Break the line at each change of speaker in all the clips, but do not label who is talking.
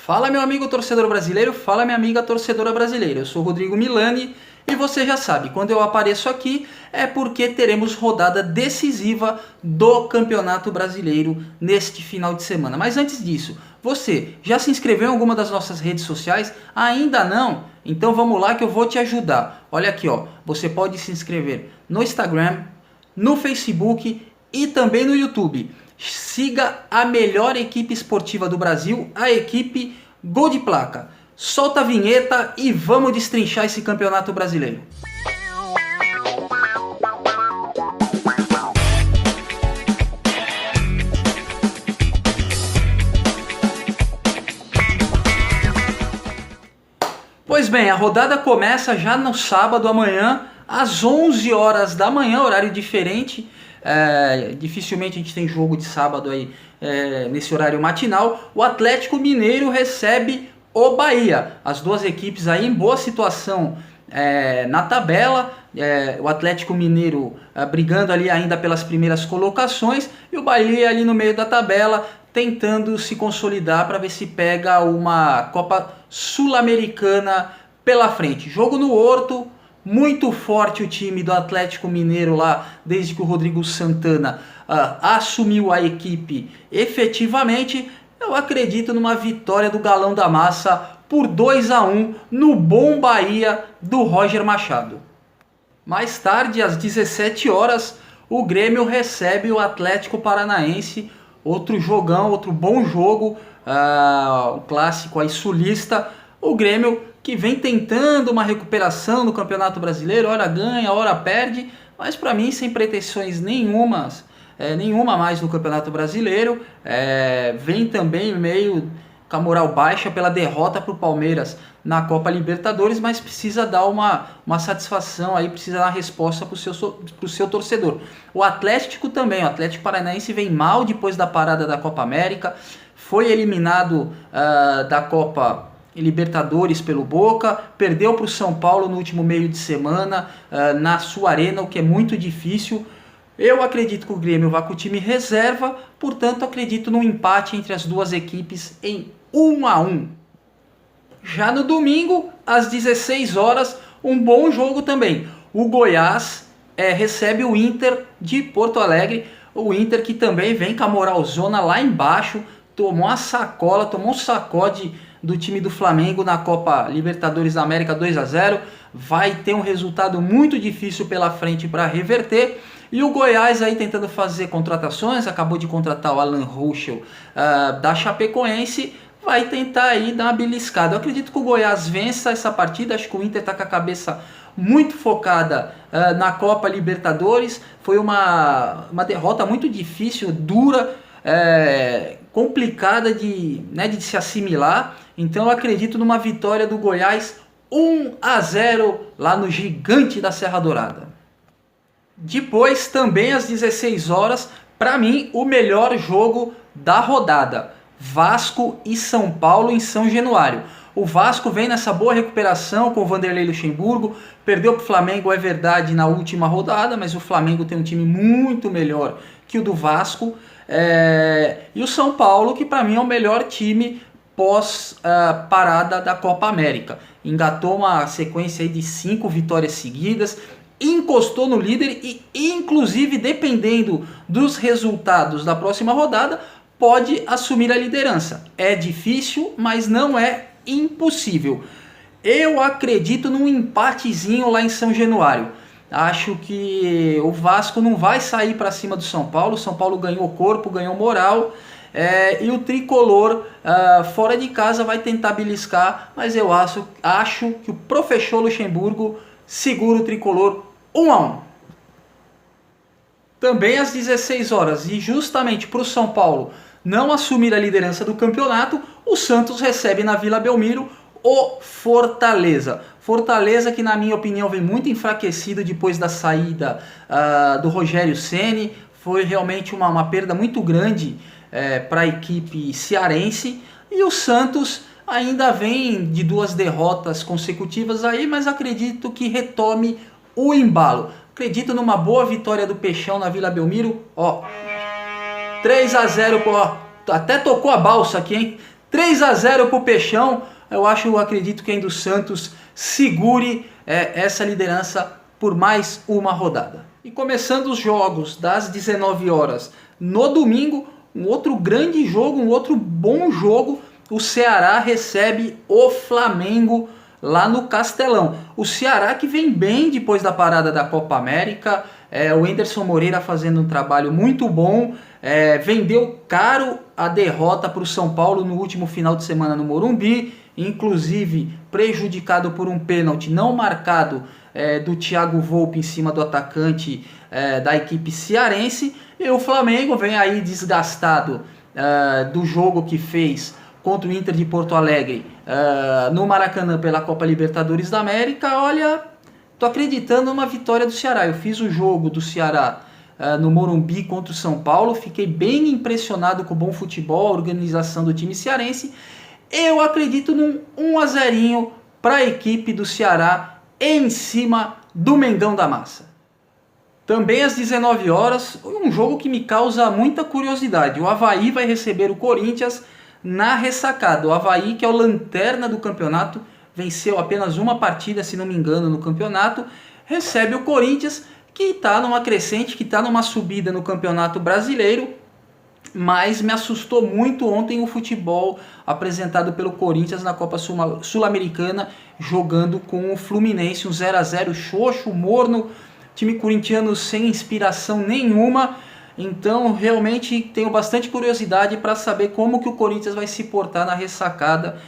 Fala meu amigo torcedor brasileiro, fala minha amiga torcedora brasileira. Eu sou Rodrigo Milani e você já sabe, quando eu apareço aqui é porque teremos rodada decisiva do Campeonato Brasileiro neste final de semana. Mas antes disso, você já se inscreveu em alguma das nossas redes sociais? Ainda não? Então vamos lá que eu vou te ajudar. Olha aqui, ó, você pode se inscrever no Instagram, no Facebook e também no YouTube. Siga a melhor equipe esportiva do Brasil, a equipe Gol de Placa. Solta a vinheta e vamos destrinchar esse campeonato brasileiro. Pois bem, a rodada começa já no sábado amanhã, às 11 horas da manhã, horário diferente. Dificilmente a gente tem jogo de sábado aí nesse horário matinal. O Atlético Mineiro recebe o Bahia. As duas equipes aí em boa situação na tabela. O Atlético Mineiro brigando ali ainda pelas primeiras colocações e o Bahia ali no meio da tabela tentando se consolidar para ver se pega uma Copa Sul-Americana pela frente. Jogo no Horto. Muito forte o time do Atlético Mineiro lá, desde que o Rodrigo Santana assumiu a equipe efetivamente. Eu acredito numa vitória do Galão da Massa por 2-1 no bom Bahia do Roger Machado. Mais tarde, às 17 horas, o Grêmio recebe o Atlético Paranaense. Outro jogão, outro bom jogo, um clássico aí sulista. O Grêmio que vem tentando uma recuperação no Campeonato Brasileiro, hora ganha, hora perde, mas para mim sem pretensões nenhuma mais no Campeonato Brasileiro. Vem também meio com a moral baixa pela derrota para o Palmeiras na Copa Libertadores, mas precisa dar uma satisfação aí, precisa dar uma resposta para o seu torcedor. O Atlético também, o Atlético Paranaense vem mal depois da parada da Copa América, foi eliminado da Copa Libertadores pelo Boca, perdeu para o São Paulo no último meio de semana na sua arena, o que é muito difícil. Eu acredito que o Grêmio vai com o time reserva, portanto acredito no empate entre as duas equipes em 1-1. Já no domingo, às 16 horas, um bom jogo também. O Goiás recebe o Inter de Porto Alegre, o Inter que também vem com a moralzona lá embaixo, tomou uma sacola, tomou um sacode do time do Flamengo na Copa Libertadores da América 2-0, vai ter um resultado muito difícil pela frente para reverter, e o Goiás aí tentando fazer contratações, acabou de contratar o Alan Ruschel da Chapecoense, vai tentar aí dar uma beliscada. Eu acredito que o Goiás vença essa partida, acho que o Inter está com a cabeça muito focada na Copa Libertadores, foi uma derrota muito difícil, dura, complicada de se assimilar. Então eu acredito numa vitória do Goiás 1-0 lá no Gigante da Serra Dourada. Depois, também às 16 horas, para mim o melhor jogo da rodada, Vasco e São Paulo em São Januário. O Vasco vem nessa boa recuperação com o Vanderlei Luxemburgo, perdeu para o Flamengo, é verdade, na última rodada, mas o Flamengo tem um time muito melhor que o do Vasco. E o São Paulo, que para mim é o melhor time pós parada da Copa América. Engatou uma sequência aí de 5 vitórias seguidas, encostou no líder e, inclusive, dependendo dos resultados da próxima rodada, pode assumir a liderança. É difícil, mas não é impossível. Eu acredito num empatezinho lá em São Januário. Acho que o Vasco não vai sair para cima do São Paulo. O São Paulo ganhou corpo, ganhou moral. E o Tricolor fora de casa vai tentar beliscar. Mas eu acho que o professor Luxemburgo segura o Tricolor 1-1. Também às 16 horas. E justamente para o São Paulo não assumir a liderança do campeonato, o Santos recebe na Vila Belmiro o Fortaleza. Fortaleza que, na minha opinião, vem muito enfraquecido depois da saída do Rogério Ceni. Foi realmente uma perda muito grande para a equipe cearense. E o Santos ainda vem de 2 derrotas consecutivas aí, mas acredito que retome o embalo. Acredito numa boa vitória do Peixão na Vila Belmiro. 3-0, até tocou a balsa aqui, hein? 3-0 para o Peixão. Eu acredito que ainda o Santos segure essa liderança por mais uma rodada. E começando os jogos das 19 horas no domingo, um outro grande jogo, um outro bom jogo. O Ceará recebe o Flamengo lá no Castelão. O Ceará que vem bem depois da parada da Copa América. O Anderson Moreira fazendo um trabalho muito bom. Vendeu caro a derrota para o São Paulo no último final de semana no Morumbi. Inclusive prejudicado por um pênalti não marcado do Thiago Volpi em cima do atacante da equipe cearense. E o Flamengo vem aí desgastado do jogo que fez contra o Inter de Porto Alegre no Maracanã pela Copa Libertadores da América. Olha, tô acreditando numa vitória do Ceará. Eu fiz o jogo do Ceará no Morumbi contra o São Paulo, fiquei bem impressionado com o bom futebol, a organização do time cearense. Eu acredito num 1-0 para a equipe do Ceará em cima do Mengão da Massa. Também às 19 horas, um jogo que me causa muita curiosidade. O Avaí vai receber o Corinthians na ressacada. O Avaí, que é o lanterna do campeonato, venceu apenas uma partida, se não me engano, no campeonato, recebe o Corinthians, que está numa crescente, que está numa subida no Campeonato Brasileiro, mas me assustou muito ontem o futebol apresentado pelo Corinthians na Copa Sul-Americana, jogando com o Fluminense, um 0-0 xoxo, morno, time corintiano sem inspiração nenhuma. Então realmente tenho bastante curiosidade para saber como que o Corinthians vai se portar na ressacada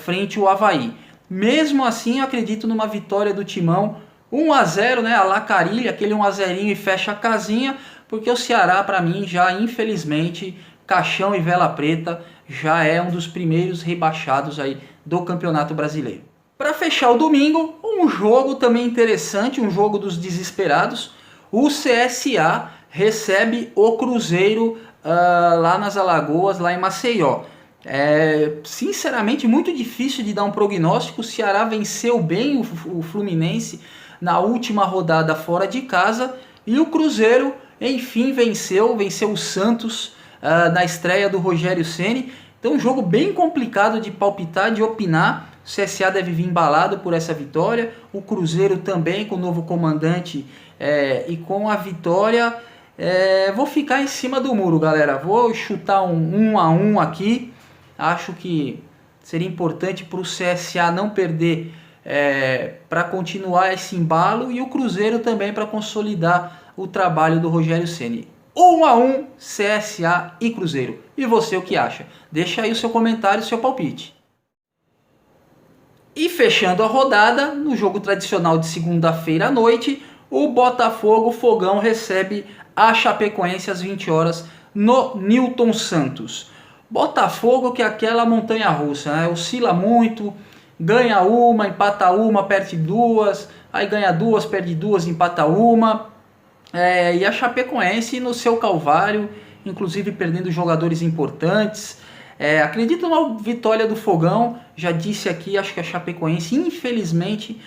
frente ao Avaí. Mesmo assim, eu acredito numa vitória do Timão, 1-0, né, a la Carilha, aquele 1-0 e fecha a casinha, porque o Ceará, para mim, já infelizmente, caixão e vela preta, já é um dos primeiros rebaixados aí do Campeonato Brasileiro. Para fechar o domingo, um jogo também interessante, um jogo dos desesperados. O CSA recebe o Cruzeiro lá nas Alagoas, lá em Maceió. Sinceramente, muito difícil de dar um prognóstico. O Ceará venceu bem o Fluminense na última rodada fora de casa, e o Cruzeiro, enfim, venceu o Santos na estreia do Rogério Ceni. Então um jogo bem complicado de palpitar, de opinar. O CSA deve vir embalado por essa vitória, o Cruzeiro também com o novo comandante e com a vitória. Vou ficar em cima do muro, galera. Vou chutar um 1-1 aqui. Acho que seria importante para o CSA não perder, para continuar esse embalo, e o Cruzeiro também para consolidar o trabalho do Rogério Ceni. 1-1 CSA e Cruzeiro. E você, o que acha? Deixa aí o seu comentário, o seu palpite. E fechando a rodada, no jogo tradicional de segunda-feira à noite, o Botafogo Fogão recebe a Chapecoense às 20 horas no Newton Santos. Botafogo, que é aquela montanha-russa, né? Oscila muito, ganha uma, empata uma, perde duas, aí ganha duas, perde duas, empata uma. E a Chapecoense no seu calvário, inclusive perdendo jogadores importantes. Acredito numa vitória do Fogão, já disse aqui, acho que a Chapecoense, infelizmente,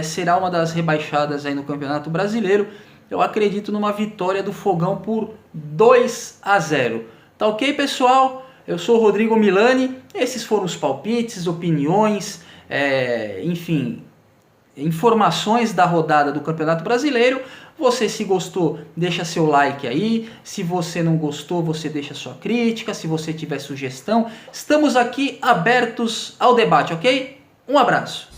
será uma das rebaixadas aí no Campeonato Brasileiro. Eu acredito numa vitória do Fogão por 2-0. Tá ok, pessoal? Eu sou o Rodrigo Milani, esses foram os palpites, opiniões, enfim, informações da rodada do Campeonato Brasileiro. Você, se gostou, deixa seu like aí. Se você não gostou, você deixa sua crítica. Se você tiver sugestão, estamos aqui abertos ao debate, ok? Um abraço.